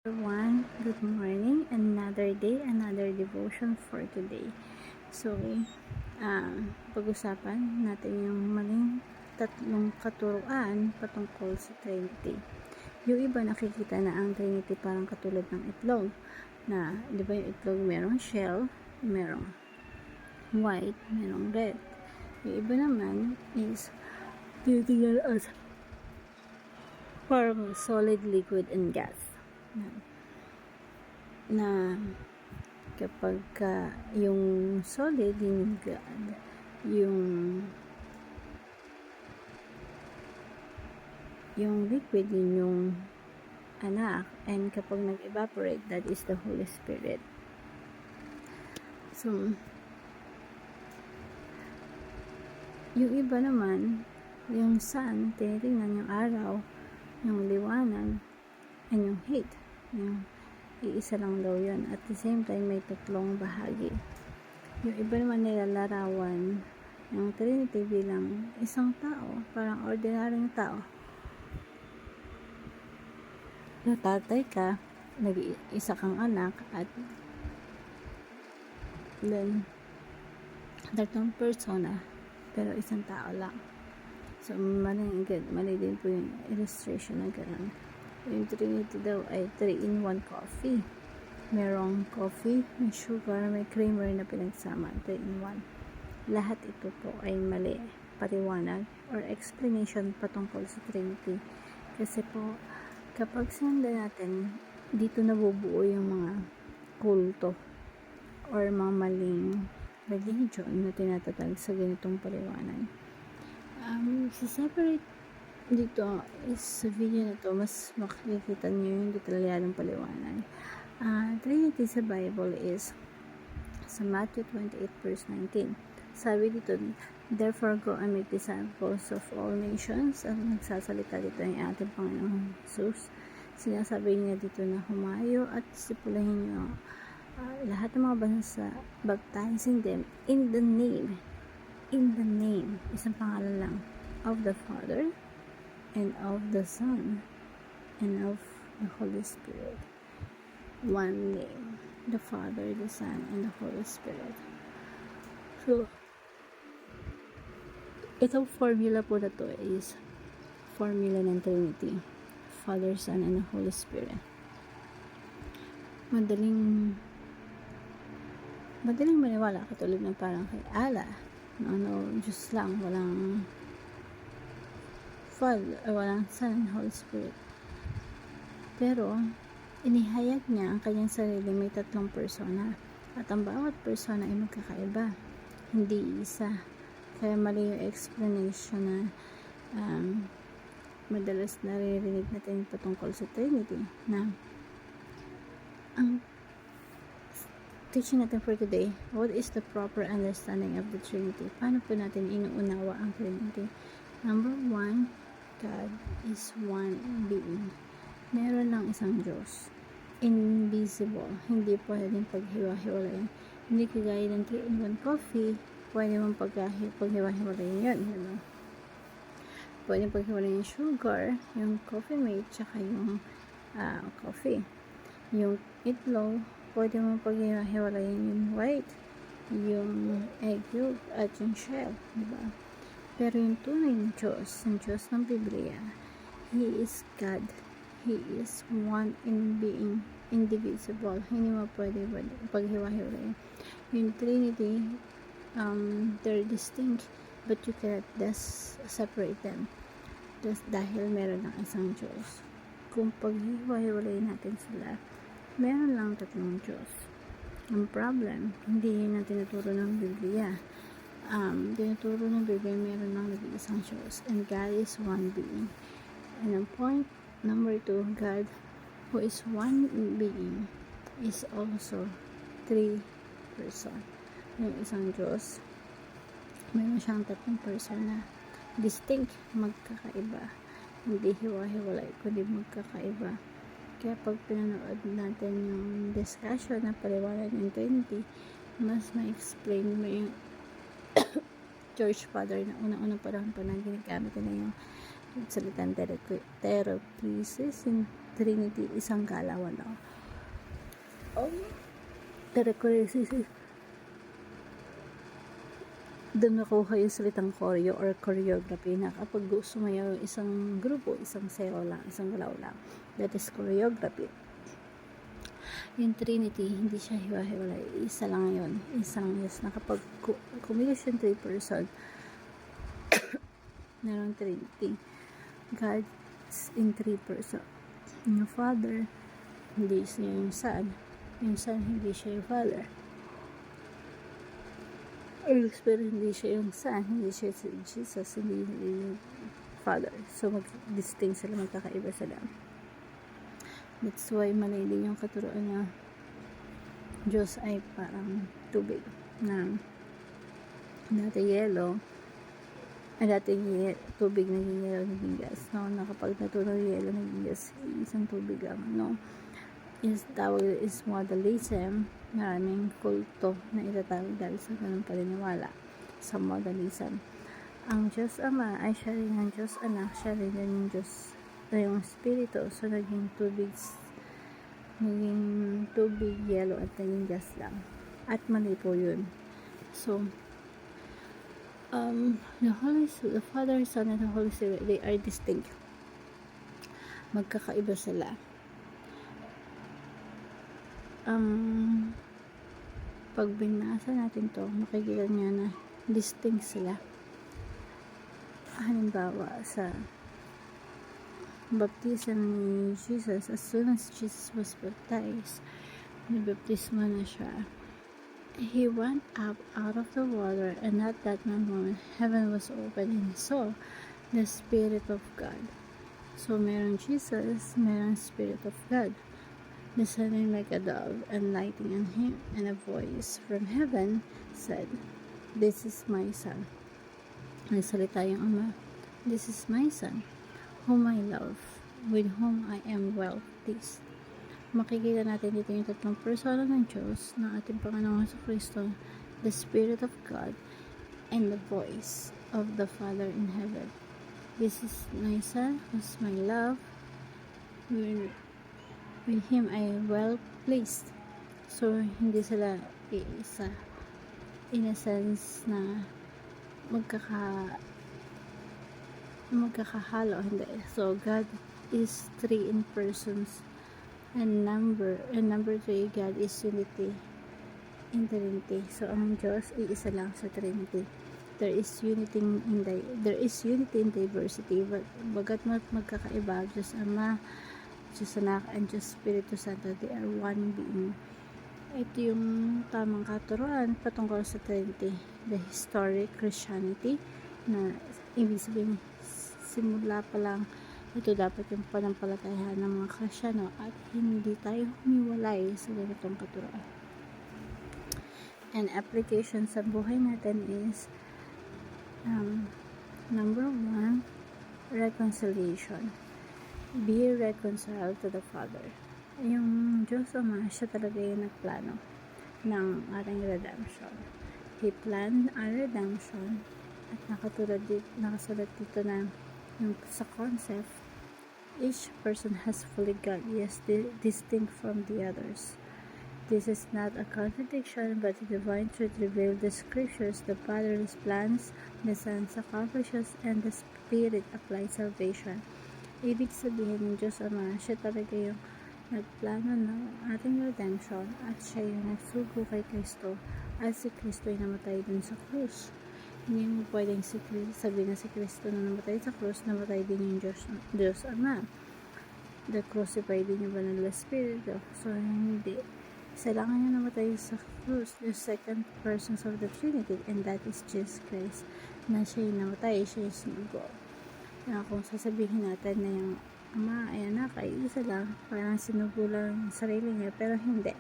Everyone, good morning. Another day, another devotion for today. So, pag-usapan natin yung maling tatlong katuruan patungkol sa Trinity. Yung iba nakikita na ang Trinity parang katulad ng itlog, na di ba yung itlog merong shell, merong white, merong red. Yung iba naman is tinitingnan as parang solid, liquid, and gas. Na kapag yung solid, yung God, yung liquid, yun yung anak, and kapag nag-evaporate, that is the Holy Spirit. So, yung iba naman, yung sun, tinitingnan yung araw, yung liwanag, and yung heat, yung iisa lang daw yun. At the same time, may tatlong bahagi. Yung iba naman nilalarawan yung Trinity bilang isang tao, parang ordinaryong tao. Natatay ka, nag-iisa kang anak, at then tatlong persona, pero isang tao lang. So, mali din po yung illustration na gano'n. Yung Trinity daw ay 3-in-1 coffee. Merong coffee, may sugar, may creamer na pinagsama, 3-in-1. Lahat ito po ay mali, paliwanag or explanation patungkol sa Trinity. Kasi po, kapag sinundan natin, dito nabubuo yung mga kulto or mga maling religion na tinatatag sa ganitong paliwanag. Separate dito is sa video na to, mas makikita nyo yung detalyadong paliwanag. Trinity sa Bible is sa Matthew 28 verse 19. Sabi dito, therefore go and make disciples of all nations. At nagsasalita dito yung ating Panginoong Jesus. Sinasabi niya dito na humayo at disipulahin nyo lahat ng mga bansa, baptizing them in the name, isang pangalan lang, of the Father, and of the Son, and of the Holy Spirit. One name, the Father, the Son, and the Holy Spirit. So, itong formula po na to is formula ng Trinity, Father, Son, and the Holy Spirit. Madaling maniwala, katulad ng parang kay Allah, Diyos lang, walang Father, walang Son, Holy Spirit. Pero, inihayag niya ang kanyang sarili may tatlong persona. At ang bawat persona ay magkakaiba. Hindi isa. Kaya mali yung explanation na madalas naririnig natin patungkol sa Trinity. Na, ang teaching natin for today, what is the proper understanding of the Trinity? Paano po natin inuunawa ang Trinity? Number 1, God is one being. Meron lang isang Diyos. Invisible. Hindi pwedeng paghiwa-hiwalayin. Hindi kagaya ng 3-in-1 coffee, pwede mong paghiwa-hiwalayin yun. Pwede paghiwalayin yung sugar, yung coffee mate, tsaka yung coffee. Yung itlog, pwede mong paghiwa-hiwalayin yung white, yung egg yolk, at yung shell. Diba? Pero yung tunay na Diyos, ang Diyos ng Biblia, He is God. He is one in being, indivisible. Hindi mo pwede paghiwa-hiwalayin. Yung Trinity, they're distinct, but you cannot separate them. Dahil meron lang isang Diyos. Kung paghiwa-hiwalayin natin sila, meron lang tatlong Diyos. Ang problem, hindi yun ang tinuturo ng Biblia. Tinuturo ng Biblia, meron lang nag-iisang Diyos, and God is one being. And ang point number 2, God, who is one being, is also 3 person. Yung isang Diyos, meron siyang tatlong persona, distinct, magkakaiba, hindi hiwa-hiwalay, kundi magkakaiba. Kaya pag pinanood natin yung discussion na paliwanag ng Trinity, mas ma-explain mo yung Church Father na unang-unang panahon pa na ginagamit na yung salitang theothesis, Trinity, isang galawan na. Doon nakuha yung salitang choreo or choreography na kapag sumayaw isang grupo, isang sayaw lang, isang galaw lang. That is choreography. Yung Trinity, hindi siya hiwa-hiwalay. Isa lang yun. Isang yes na kapag kumilos yung 3 person, merong Trinity. God's in 3 person. Yung Father, hindi siya yung Son. Yung Son, hindi siya yung Father. Or Spirit, hindi siya yung Son. Hindi siya si Jesus, hindi yung Father. So, distinct sila, magkakaiba sila. That's why mali din yung katuruan na Diyos ay parang tubig na dati yelo, tubig naging yelo, naging gas. No? Na kapag natunaw yelo, naging gas, isang tubig lang. No? Tawag is modalism. Maraming kulto na itatawag dahil sa ganung paniniwala sa modalism. Ang Diyos Ama ay siya rin ang Diyos Anak, siya rin yung Diyos na yung Espiritu. So naging tubig, yelo at naging gas lang. At mali po yun. So the Father, Son, and the Holy Spirit, they are distinct. Magkakaiba sila. Pag binasa natin to, makikita niya na distinct sila. Halimbawa, sa baptism ni Jesus, as soon as Jesus was baptized, nabaptismo na siya. He went up out of the water, and at that moment, heaven was open and he saw the Spirit of God. So, merong Jesus, merong Spirit of God, descending like a dove and lighting on him, and a voice from heaven said, "This is my Son." Nagsalita yung Ama, "This is my Son, whom I love, with whom I am well pleased." Makikita natin dito yung tatlong persona ng Diyos, ng ating Panginoong Jesucristo, the Spirit of God, and the voice of the Father in heaven. This is my Son, who's my love, with him I am well pleased. So, hindi sila iisa. In a sense na magkakahalo, hindi. So, God is 3 in persons. And number 3, God is unity in Trinity. So, ang Diyos ay isa lang sa Trinity. There is unity in diversity. Bagat magkakaiba, Diyos Ama, Diyos Anak, and Diyos Espiritu Santo, they are one being. Ito yung tamang katuruan patungkol sa Trinity. The historic Christianity, na ibig sabihin, simula pa lang, ito dapat yung panampalataya ng mga Kristiyano at hindi tayo humiwalay sa ganitong katuruan. And application sa buhay natin is number 1, reconciliation. Be reconciled to the Father. Yung Diyos Ama, siya talaga yung nagplano ng ating redemption. He planned our redemption at nakasulat dito na yung sa concept, each person has fully God, yes, distinct from the others. This is not a contradiction, but the divine truth revealed the scriptures, the Father's plans, the Son's accomplishes, and the Spirit applies salvation. Ibig sabihin ng Diyos Ama, siya talaga yung nagplano ng ating redemption at siya yung nagsugo kay Kristo at si Kristo ay namatay dun sa krus. Hindi mo pwedeng sabihin na si Kristo na namatay sa krus, namatay din yung Diyos Ama. The crucified din yung Banal Espiritu. So, hindi. Isa lang yung namatay sa krus, the second persons of the Trinity, and that is Jesus Christ. Na siya yung namatay, siya yung sinugo. Na kung sasabihin natin na yung Ama ay Anak ay isa lang, parang sinugo lang yung sarili niya, pero hindi.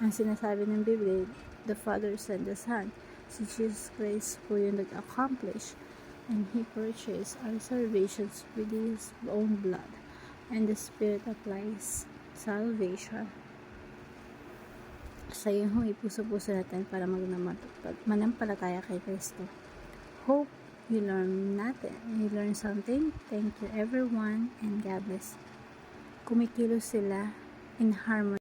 Ang sinasabi ng Biblia, the Father sent the Son. Si Jesus Christ po yung nag-accomplish, and He purchased our salvations with His own blood, and the Spirit applies salvation sa yung ipuso-puso natin para manampalataya kay Kristo. Hope you learn something. Thank you everyone, and God bless. kumikilos sila in harmony.